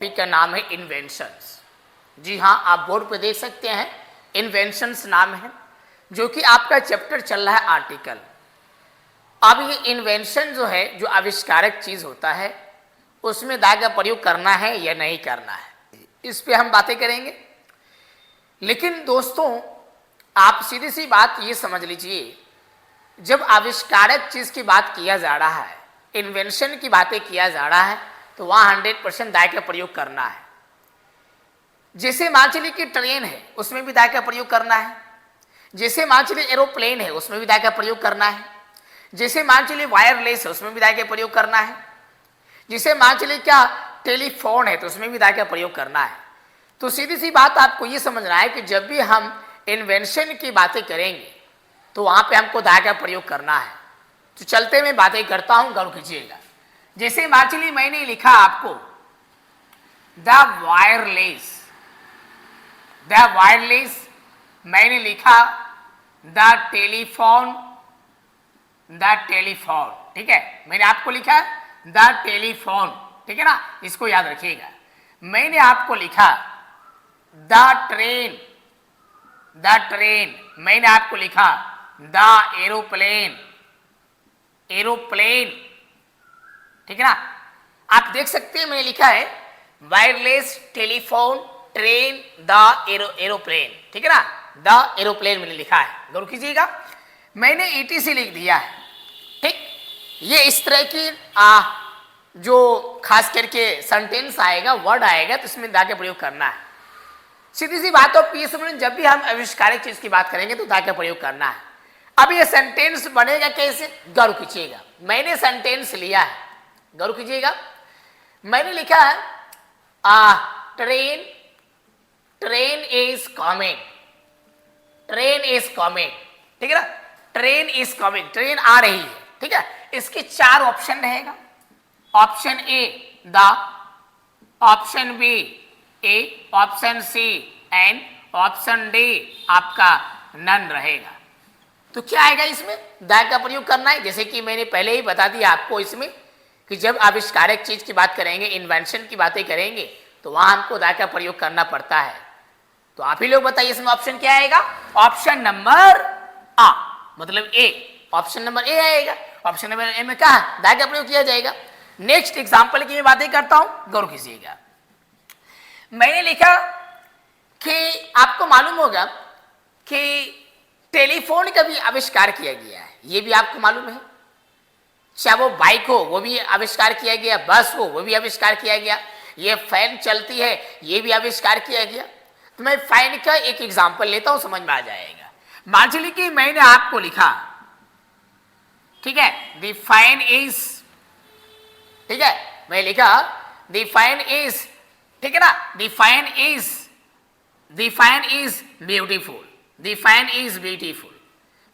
Topic का नाम है इन्वेंशंस। जी हाँ, आप बोर्ड पे देख सकते हैं इन्वेंशंस नाम है, जो कि आपका चैप्टर चल रहा है आर्टिकल। अब ये इन्वेंशन जो है, जो आविष्कारक चीज़ होता है, उसमें दा का प्रयोग करना है या नहीं करना है, इस पे हम बातें करेंगे। लेकिन दोस्तों, आप सीधी सी बात ये समझ लीजिए, जब आविष्कारक चीज़ की बात किया जा रहा है, इन्वेंशन की बातें किया जा रहा है, तो वहाँ 100% दाय का प्रयोग करना है। जैसे मान चलिए कि ट्रेन है, उसमें भी दाय का प्रयोग करना है। जैसे मान चलिए एरोप्लेन है, उसमें भी दाय का प्रयोग करना है। जैसे मान चलिए वायरलेस है, उसमें भी दाय का प्रयोग करना है। जैसे मान चलिए क्या टेलीफोन है, तो उसमें भी दाय का प्रयोग करना है। तो सीधी सी बात आपको ये समझना है कि जब भी हम इन्वेंशन की बातें करेंगे, तो वहाँ पे हमको दाय का प्रयोग करना है। तो चलते मैं बातें करता हूँ, गौर कीजिएगा। जैसे मान चलिए मैंने लिखा आपको द वायरलेस, मैंने लिखा द टेलीफोन, ठीक है, मैंने आपको लिखा द टेलीफोन, ठीक है ना, इसको याद रखिएगा। मैंने आपको लिखा द ट्रेन, मैंने आपको लिखा द एरोप्लेन, ठीक है ना। आप देख सकते हैं मैंने लिखा है wireless, telephone, train, the aeroplane, ठीक है ना, द एरोप्लेन मैंने लिखा है, गौर कीजिएगा। मैंने ETC लिख दिया है, ठीक। ये इस तरह की जो खास करके सेंटेंस आएगा, वर्ड आएगा, तो इसमें दा का प्रयोग करना है। सीधी सी बात हो, पीएसएम जब भी हम आविष्कारक चीज की बात करेंगे तो दा का प्रयोग करना है। अब ये सेंटेंस बनेगा कैसे, गौर कीजिएगा। मैंने सेंटेंस लिया है, गौर कीजिएगा। मैंने लिखा है ट्रेन इज कमिंग, ठीक है ना, ट्रेन इज कमिंग, ट्रेन आ रही है, ठीक है। इसके 4 ऑप्शन रहेगा। Option A the, option B A, option C and, option D आपका नन रहेगा। तो क्या आएगा इसमें, द का प्रयोग करना है। जैसे कि मैंने पहले ही बता दिया आपको इसमें कि जब आविष्कारक चीज की बात करेंगे, इन्वेंशन की बातें करेंगे, तो वहां हमको द का प्रयोग करना पड़ता है। तो आप ही लोग बताइए इसमें ऑप्शन क्या आएगा। ऑप्शन नंबर आ, मतलब ए, ऑप्शन नंबर ए आएगा। ऑप्शन नंबर ए में क्या है, द का प्रयोग किया जाएगा। नेक्स्ट एग्जाम्पल की मैं बातें करता हूं, गौर कीजिएगा। मैंने लिखा कि आपको मालूम होगा कि टेलीफोन का भी आविष्कार किया गया है, ये भी आपको मालूम है। चाहे वो बाइक हो, वो भी आविष्कार किया गया, बस हो, वो भी आविष्कार किया गया, ये फैन चलती है, ये भी आविष्कार किया गया। तो मैं फैन का एक एग्जांपल लेता हूं, समझ में आ जाएगा। मान लीजिए कि मैंने आपको लिखा, ठीक है, द फैन इज, ठीक है, मैं लिखा द फैन इज, ठीक है ना, the fan is beautiful, the fan is beautiful.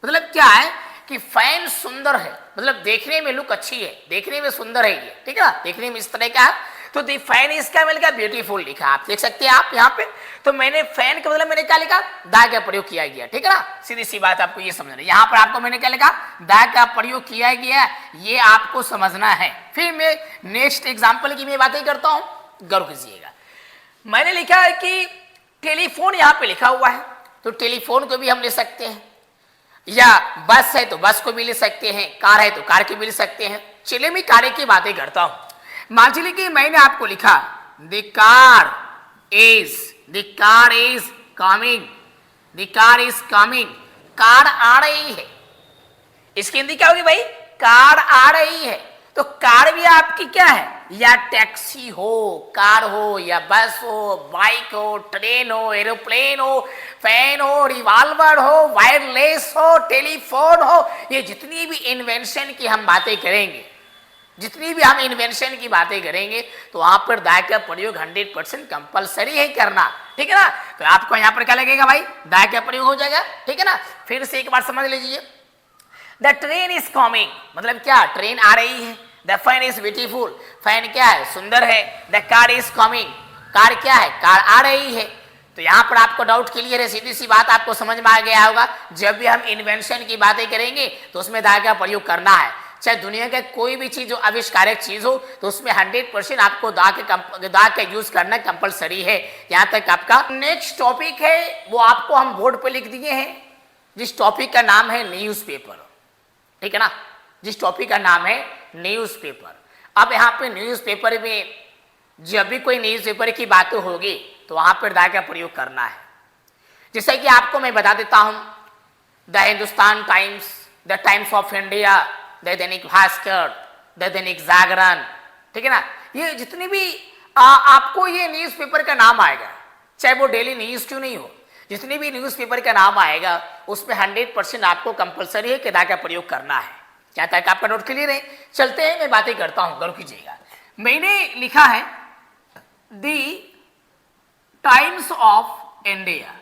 मतलब क्या है कि फैन सुंदर है, मतलब देखने में लुक अच्छी है, देखने में सुंदर है ये, ठीक है ना, देखने में इस तरह का है। तो द फैन इज का मैंने लिखा ब्यूटीफुल लिखा, आप देख सकते हैं आप यहाँ पे। तो मैंने फैन का मतलब मैंने क्या लिखा, दा का प्रयोग किया गया, ठीक है ना। सीधी सी बात आपको ये समझना है। यहाँ पर आपको मैंने क्या लिखा, दा का प्रयोग किया गया, ये आपको समझना है। फिर मैं नेक्स्ट एग्जाम्पल की मैं बातें करता हूँ, गौर कीजिएगा। मैंने लिखा है कि टेलीफोन यहाँ पे लिखा हुआ है, तो टेलीफोन को भी हम ले सकते हैं, या बस है तो बस को भी ले सकते हैं, कार है तो कार को भी ले सकते हैं। चलिए मैं कार की बातें करता हूं। मान लीजिए कि मैंने आपको लिखा the car is coming, car आ रही है। इसकी हिंदी क्या होगी भाई, कार आ रही है। तो कार भी आपकी क्या है, या टैक्सी हो, कार हो, या बस हो, बाइक हो, ट्रेन हो, एरोप्लेन हो, फैन हो, रिवॉल्वर हो, वायरलेस हो, टेलीफोन हो, ये जितनी भी इन्वेंशन की हम बातें करेंगे, जितनी भी हम इन्वेंशन की बातें करेंगे, तो वहां पर दा का प्रयोग 100% कंपलसरी है करना, ठीक है ना। तो आपको यहाँ पर क्या लगेगा भाई, दा का प्रयोग हो जाएगा, ठीक है ना। फिर से एक बार समझ लीजिए, द ट्रेन इज कमिंग, मतलब क्या, ट्रेन आ रही है। The fan is beautiful, fan क्या है, सुंदर है। The car is coming, car क्या है, कार आ रही है। तो यहाँ पर आपको डाउट क्लियर है, सीधी सी बात आपको समझ में आ गया होगा। जब भी हम इन्वेंशन की बातें करेंगे तो उसमें दा का प्रयोग करना है। चाहे दुनिया का कोई भी चीज जो आविष्कारक चीज हो तो उसमें 100% आपको दा का यूज करना कंपलसरी है। यहाँ तक आपका नेक्स्ट टॉपिक है वो आपको हम बोर्ड पे लिख दिए हैं, जिस टॉपिक का नाम है न्यूज़पेपर, ठीक है ना, जिस टॉपिक का नाम है न्यूज़पेपर। अब यहाँ पे न्यूज़पेपर में जब भी कोई न्यूज़पेपर की बातें होगी तो वहां पर दा का प्रयोग करना है। जैसे कि आपको मैं बता देता हूं, the Hindustan times, the times of India, the Dainik Bhaskar, the Dainik Jagran, ठीक है ना, ये जितनी भी आपको ये न्यूज़पेपर का नाम आएगा, चाहे वो डेली न्यूज क्यों नहीं हो, जितनी भी न्यूज़पेपर का नाम आएगा उसमें 100% आपको कंपलसरी है कि दा का प्रयोग करना है। क्या तक आपका नोट क्लियर है? चलते हैं, मैं बातें करता हूं, गौर कीजिएगा। मैंने लिखा है the Times of India,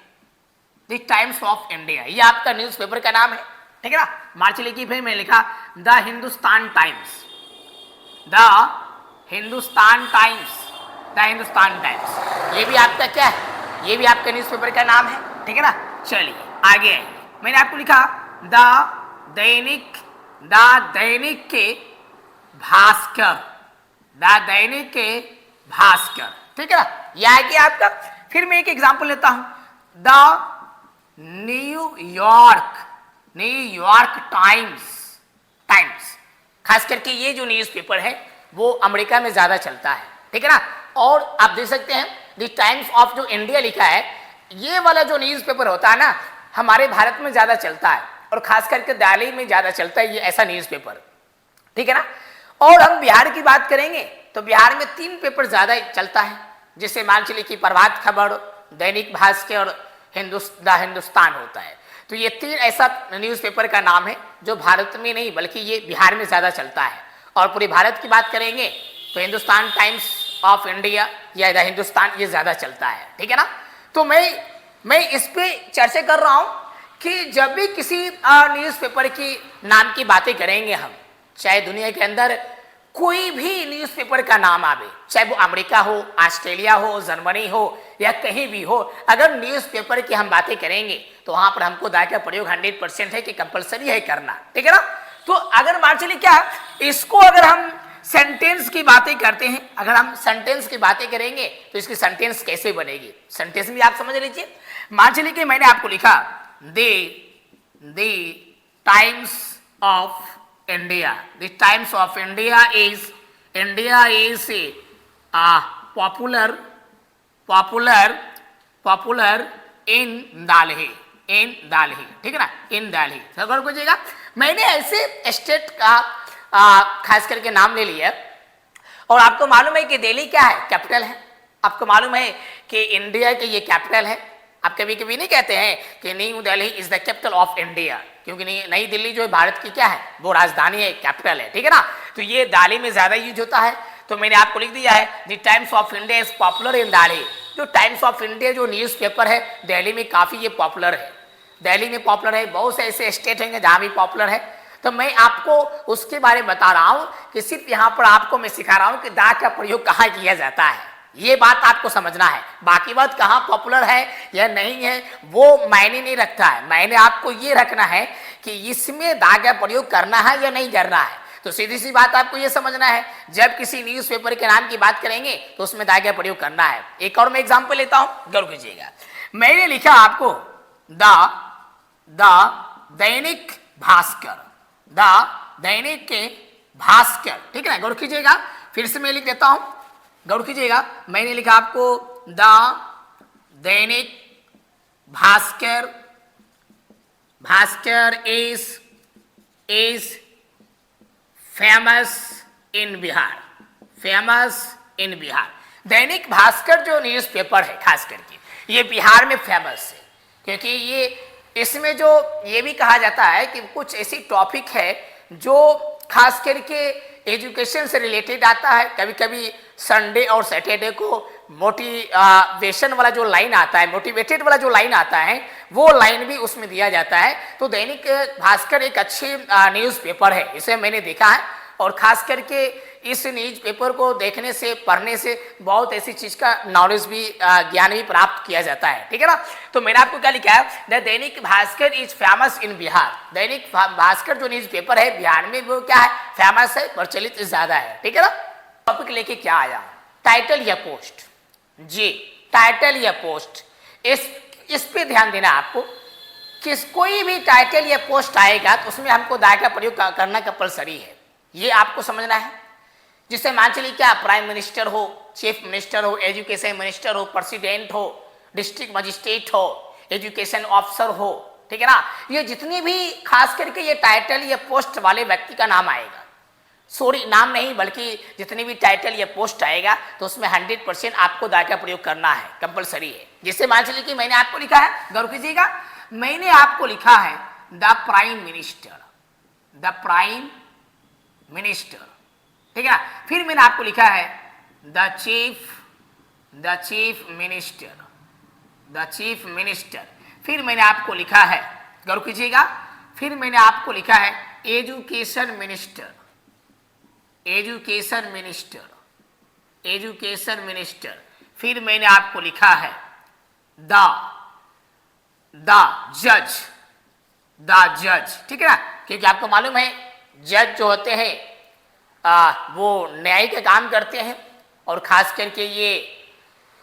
the Times of India, ये आपका न्यूज़पेपर का नाम है, ठीक है ना। मार्च लिखी, फिर मैं लिखा the Hindustan times, the Hindustan times, the Hindustan times, ये भी आपका क्या है, ये भी आपका न्यूज़पेपर का नाम है, ठीक है ना। चलिए आगे आइए, मैंने आपको लिखा द दैनिक के भास्कर, द दैनिक के भास्कर, ठीक है ना, यह है कि आपका। फिर मैं एक एग्जांपल लेता हूं, द न्यूयॉर्क टाइम्स, खास करके ये जो न्यूज़पेपर है वो अमेरिका में ज्यादा चलता है, ठीक है ना। और आप देख सकते हैं द टाइम्स ऑफ जो इंडिया लिखा है, ये वाला जो न्यूज़पेपर होता है ना हमारे भारत में ज्यादा चलता है और खास करके दिल्ली में ज्यादा चलता है ये ऐसा न्यूज़पेपर, ठीक है ना। और हम बिहार की बात करेंगे तो बिहार में 3 पेपर ज्यादा चलता है, जिससे मान चलिए कि प्रभात खबर, दैनिक भास्कर, हिंदुस्तान होता है। तो ये 3 ऐसा न्यूज़पेपर का नाम है जो भारत में नहीं बल्कि ये बिहार में ज्यादा चलता है। और पूरे भारत की बात करेंगे तो हिंदुस्तान टाइम्स ऑफ इंडिया या द हिंदुस्तान ये ज्यादा चलता है, ठीक है ना। तो मैं इस पे चर्चा कर रहा हूं कि जब भी किसी न्यूज़पेपर की नाम की बातें करेंगे हम, चाहे दुनिया के अंदर कोई भी न्यूज़पेपर का नाम आवे, चाहे वो अमेरिका हो, ऑस्ट्रेलिया हो, जर्मनी हो या कहीं भी हो, अगर न्यूज़पेपर की हम बातें करेंगे तो वहां पर हमको दा का प्रयोग 100% है कि कंपलसरी है करना, ठीक है ना। तो अगर मान चलिए क्या इसको अगर हम सेंटेंस की बातें करते हैं, अगर हम सेंटेंस की बातें करेंगे तो इसकी सेंटेंस कैसे बनेगी, सेंटेंस भी आप समझ लीजिए। मान चलिए कि मैंने आपको लिखा the times of India, the times of India is popular in Delhi, ठीक है ना, इन दिल्ली। गौर कीजिएगा, मैंने ऐसे स्टेट का खास करके नाम ले लिया। और आपको मालूम है कि दिल्ली क्या है, कैपिटल है। आपको मालूम है कि इंडिया के ये कैपिटल है। आप कभी कभी नहीं कहते हैं कि new Delhi is the capital of India, क्योंकि नई दिल्ली जो है भारत की क्या है, वो राजधानी है, कैपिटल है, ठीक है ना। तो ये दिल्ली में ज्यादा यूज होता है। तो मैंने आपको लिख दिया है the times of India is popular in Delhi. जो टाइम्स ऑफ इंडिया जो न्यूज़पेपर है दिल्ली में काफी ये पॉपुलर है, दिल्ली में पॉपुलर है। बहुत से ऐसे स्टेट हैं जहां भी पॉपुलर है। तो मैं आपको उसके बारे में बता रहा हूं कि सिर्फ यहां पर आपको मैं सिखा रहा हूं कि दा का प्रयोग कहां किया जाता है, ये बात आपको समझना है। बाकी बात कहां पॉपुलर है या नहीं है वो मायने नहीं रखता है, मायने आपको ये रखना है कि इसमें दा का प्रयोग करना है या नहीं करना है। तो सीधी सी बात आपको ये समझना है, जब किसी न्यूज़पेपर के नाम की बात करेंगे तो उसमें दा का प्रयोग करना है। एक और मैं एग्जांपल लेता हूं, गौर कीजिएगा। मैंने लिखा आपको द दैनिक भास्कर, द दैनिक के भास्कर, ठीक है ना। गौर कीजिएगा, फिर से मैं लिख देता हूं, गौर कीजिएगा। मैंने लिखा आपको the Dainik Bhaskar, Bhaskar is famous in Bihar, famous in Bihar. Dainik Bhaskar जो न्यूज़पेपर है खास करके ये बिहार में फेमस है, क्योंकि ये इसमें जो ये भी कहा जाता है कि कुछ ऐसी टॉपिक है जो खास करके एजुकेशन से रिलेटेड आता है। कभी कभी संडे और सैटरडे को मोटिवेशन वाला जो लाइन आता है, मोटिवेटेड वाला जो लाइन आता है, वो लाइन भी उसमें दिया जाता है। तो दैनिक भास्कर एक अच्छी न्यूज़पेपर है, इसे मैंने देखा है। और खास करके इस न्यूज पेपर को देखने से, पढ़ने से बहुत ऐसी चीज का नॉलेज भी, ज्ञान भी प्राप्त किया जाता है, ठीक है ना। तो मैंने आपको क्या लिखा है, the Dainik Bhaskar is famous in Bihar. Dainik Bhaskar जो न्यूज पेपर है बिहार में वो क्या है, फेमस है, प्रचलित ज्यादा है, ठीक है ना। टॉपिक लेके क्या आया, टाइटल या पोस्ट। जी, टाइटल या पोस्ट, इस पे ध्यान देना आपको। किस कोई भी टाइटल या पोस्ट आएगा तो उसमें हमको दा का प्रयोग करना कंपलसरी है, ये आपको समझना है। जिससे मान चलिए क्या, प्राइम मिनिस्टर हो, चीफ मिनिस्टर हो, एजुकेशन मिनिस्टर हो, प्रेसिडेंट हो, डिस्ट्रिक्ट मजिस्ट्रेट हो, एजुकेशन ऑफिसर हो, ठीक है ना। ये जितनी भी खास करके ये टाइटल या पोस्ट वाले व्यक्ति का नाम आएगा, सॉरी नाम नहीं बल्कि जितनी भी टाइटल या पोस्ट आएगा तो उसमें 100% आपको दा का प्रयोग करना है, कंपलसरी है। जिससे मान चलिए कि मैंने आपको लिखा है, गौर कीजिएगा, मैंने आपको लिखा है the prime minister, the prime minister, ठीक है ना। फिर मैंने आपको लिखा है the chief minister, the chief minister. फिर मैंने आपको लिखा है, गौर कीजिएगा, फिर मैंने आपको लिखा है education minister, education minister, education minister. फिर मैंने आपको लिखा है द जज, द जज, ठीक है ना। क्योंकि आपको मालूम है जज जो होते हैं वो न्याय का काम करते हैं, और खास करके ये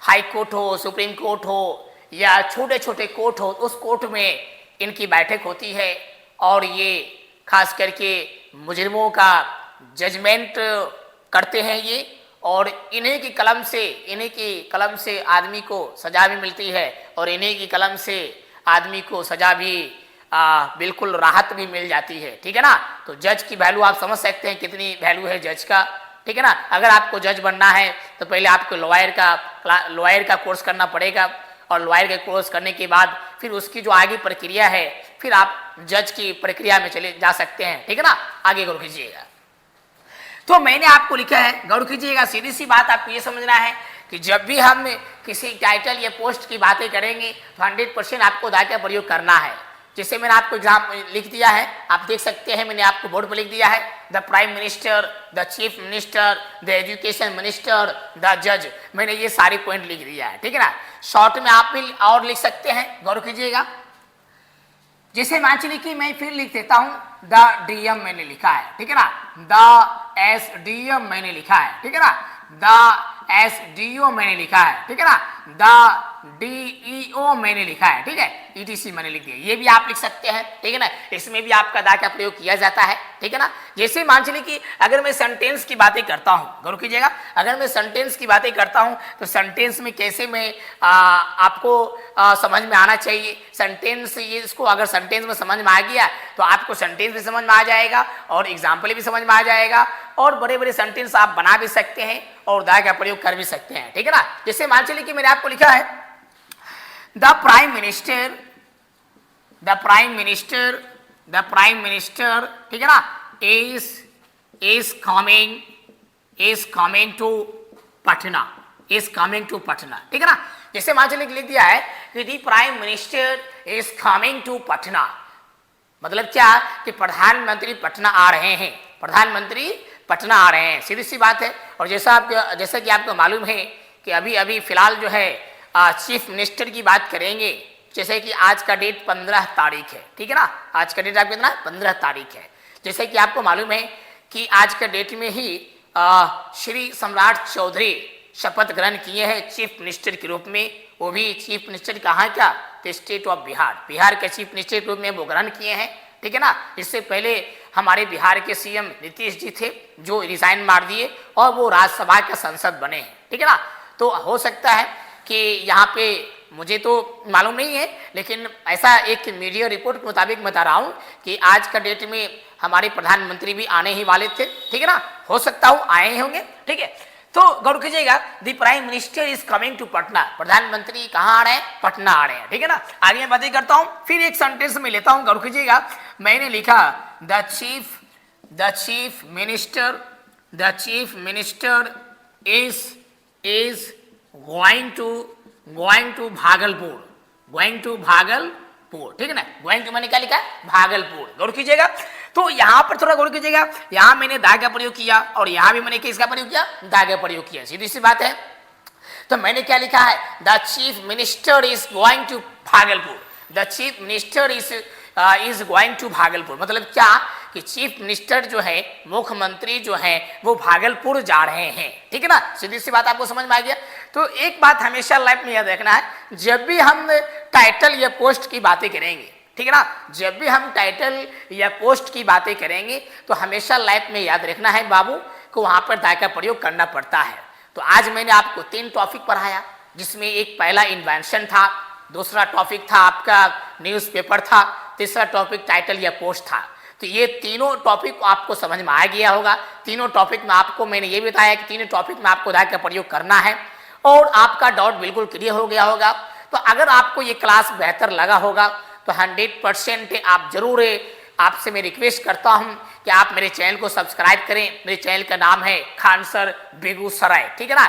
हाई कोर्ट हो, सुप्रीम कोर्ट हो या छोटे छोटे कोर्ट हो, उस कोर्ट में इनकी बैठक होती है और ये खास करके मुजरिमों का जजमेंट करते हैं ये, और इन्हीं की कलम से आदमी को सजा भी मिलती है, और इन्हीं की कलम से आदमी को सजा भी बिल्कुल राहत भी मिल जाती है, ठीक है ना। तो जज की वैल्यू आप समझ सकते हैं कितनी वैल्यू है जज का, ठीक है ना। अगर आपको जज बनना है तो पहले आपको लॉयर का कोर्स करना पड़ेगा, और लॉयर का कोर्स करने के बाद फिर उसकी जो आगे प्रक्रिया है, फिर आप जज की प्रक्रिया में चले जा सकते हैं, ठीक है ना। आगे गौर कीजिएगा। तो मैंने आपको लिखा है, गौर कीजिएगा, सीधी सी बात आपको ये समझना है कि जब भी हम किसी टाइटल या पोस्ट की बातें करेंगे तो 100% आपको दा का प्रयोग करना है। जैसे मैंने आपको एग्जाम लिख दिया है, आप देख सकते हैं, मैंने आपको बोर्ड पर लिख दिया है the prime minister, the chief minister, the education minister, the जज। मैंने ये सारे पॉइंट लिख दिया है, ठीक है ना। शॉर्ट में आप भी और लिख सकते हैं, गौर कीजिएगा। जैसे मान चलिए कि मैं फिर लिख देता हूं द डीएम मैंने लिखा है, ठीक है ना, द एसडीएम मैंने लिखा है, ठीक है ना, द एसडीओ मैंने लिखा है, ठीक है ना, द डीईओ मैंने लिखा है, ठीक है, ईटीसी मैंने लिख दिया। ये भी आप लिख सकते हैं, ठीक है ना। इसमें भी आपका दा का प्रयोग किया जाता है, ठीक है ना। जैसे मान चलिए कि अगर मैं सेंटेंस की बातें करता हूं, गौर कीजिएगा, अगर मैं सेंटेंस की बातें करता हूं तो सेंटेंस में कैसे मैं आपको समझ में आना चाहिए सेंटेंस। ये इसको अगर सेंटेंस में समझ में आ गया तो आपको सेंटेंस भी समझ में आ जाएगा और एग्जाम्पल भी समझ में आ जाएगा, और बड़े बड़े सेंटेंस आप बना भी सकते हैं और दा का प्रयोग कर भी सकते हैं, ठीक है ना। जैसे मान चलिए कि मैंने आपको लिखा है the prime minister, the prime minister, the prime minister, ठीक है ना, is coming to Patna, is coming to Patna, ठीक है ना। जैसे मान चलिए लिख दिया है कि the prime minister is coming to Patna, मतलब क्या कि प्रधानमंत्री पटना आ रहे हैं, प्रधानमंत्री पटना आ रहे हैं, सीधी सी बात है। और जैसा कि आपको मालूम है कि अभी फिलहाल जो है चीफ मिनिस्टर की बात करेंगे, जैसे कि आज का डेट 15 तारीख है, ठीक है ना, आज का डेट आपको कितना 15 तारीख है। जैसे कि आपको मालूम है कि आज का डेट में ही श्री सम्राट चौधरी शपथ ग्रहण किए हैं चीफ मिनिस्टर के रूप में, वो भी चीफ मिनिस्टर कहाँ का, तो स्टेट ऑफ बिहार, बिहार के चीफ मिनिस्टर के रूप में वो ग्रहण किए हैं, ठीक है ना। इससे पहले हमारे बिहार के सीएम नीतीश जी थे जो रिजाइन मार दिए और वो राज्यसभा के सांसद बने हैं, ठीक है ना। तो हो सकता है कि यहाँ पे, मुझे तो मालूम नहीं है, लेकिन ऐसा एक मीडिया रिपोर्ट के मुताबिक बता रहा हूँ कि आज का डेट में हमारे प्रधानमंत्री भी आने ही वाले थे, ठीक है ना, हो सकता हो आए ही होंगे, ठीक है। तो गौर कीजिएगा, the prime minister is coming to Patna, प्रधानमंत्री कहाँ आ रहे हैं, पटना आ रहे हैं, ठीक है ना। आगे मैं बातें करता हूँ, फिर एक सेंटेंस में लेता हूँ, गौर कीजिएगा, मैंने लिखा the chief minister is going to Bhagalpur, ठीक है ना। गोइंग टू मैंने क्या लिखा है, भागलपुर, गौर कीजिएगा। तो यहां पर थोड़ा गौर कीजिएगा, यहां मैंने दा का प्रयोग किया और यहां भी मैंने किसका प्रयोग किया, दा का प्रयोग किया, सीधी सी बात है। तो मैंने क्या लिखा है, the chief minister is going to Bhagalpur, the chief minister is going to Bhagalpur, मतलब क्या कि चीफ मिनिस्टर जो है, मुख्यमंत्री जो है वो भागलपुर जा रहे हैं, ठीक है ना, सीधी सी बात आपको समझ में आ गया। तो एक बात हमेशा लाइफ में याद रखना है, जब भी हम टाइटल या पोस्ट की बातें करेंगे, ठीक है ना, जब भी हम टाइटल या पोस्ट की बातें करेंगे तो हमेशा लाइफ में याद रखना है बाबू को वहां पर दा का प्रयोग करना पड़ता है। तो आज मैंने आपको 3 टॉपिक पढ़ाया, जिसमें एक पहला इन्वेंशन था, दूसरा टॉपिक था आपका न्यूज़पेपर था, तीसरा टॉपिक टाइटल या पोस्ट था। तो ये तीनों टॉपिक आपको समझ में आ गया होगा। तीनों टॉपिक में आपको मैंने ये बताया कि तीनों टॉपिक में आपको दा का प्रयोग करना है और आपका डाउट बिल्कुल क्लियर हो गया होगा। तो अगर आपको ये क्लास बेहतर लगा होगा तो 100% आप जरूर, आपसे मैं रिक्वेस्ट करता हूं कि आप मेरे चैनल को सब्सक्राइब करें। मेरे चैनल का नाम है खान सर बेगूसराय, ठीक है ना।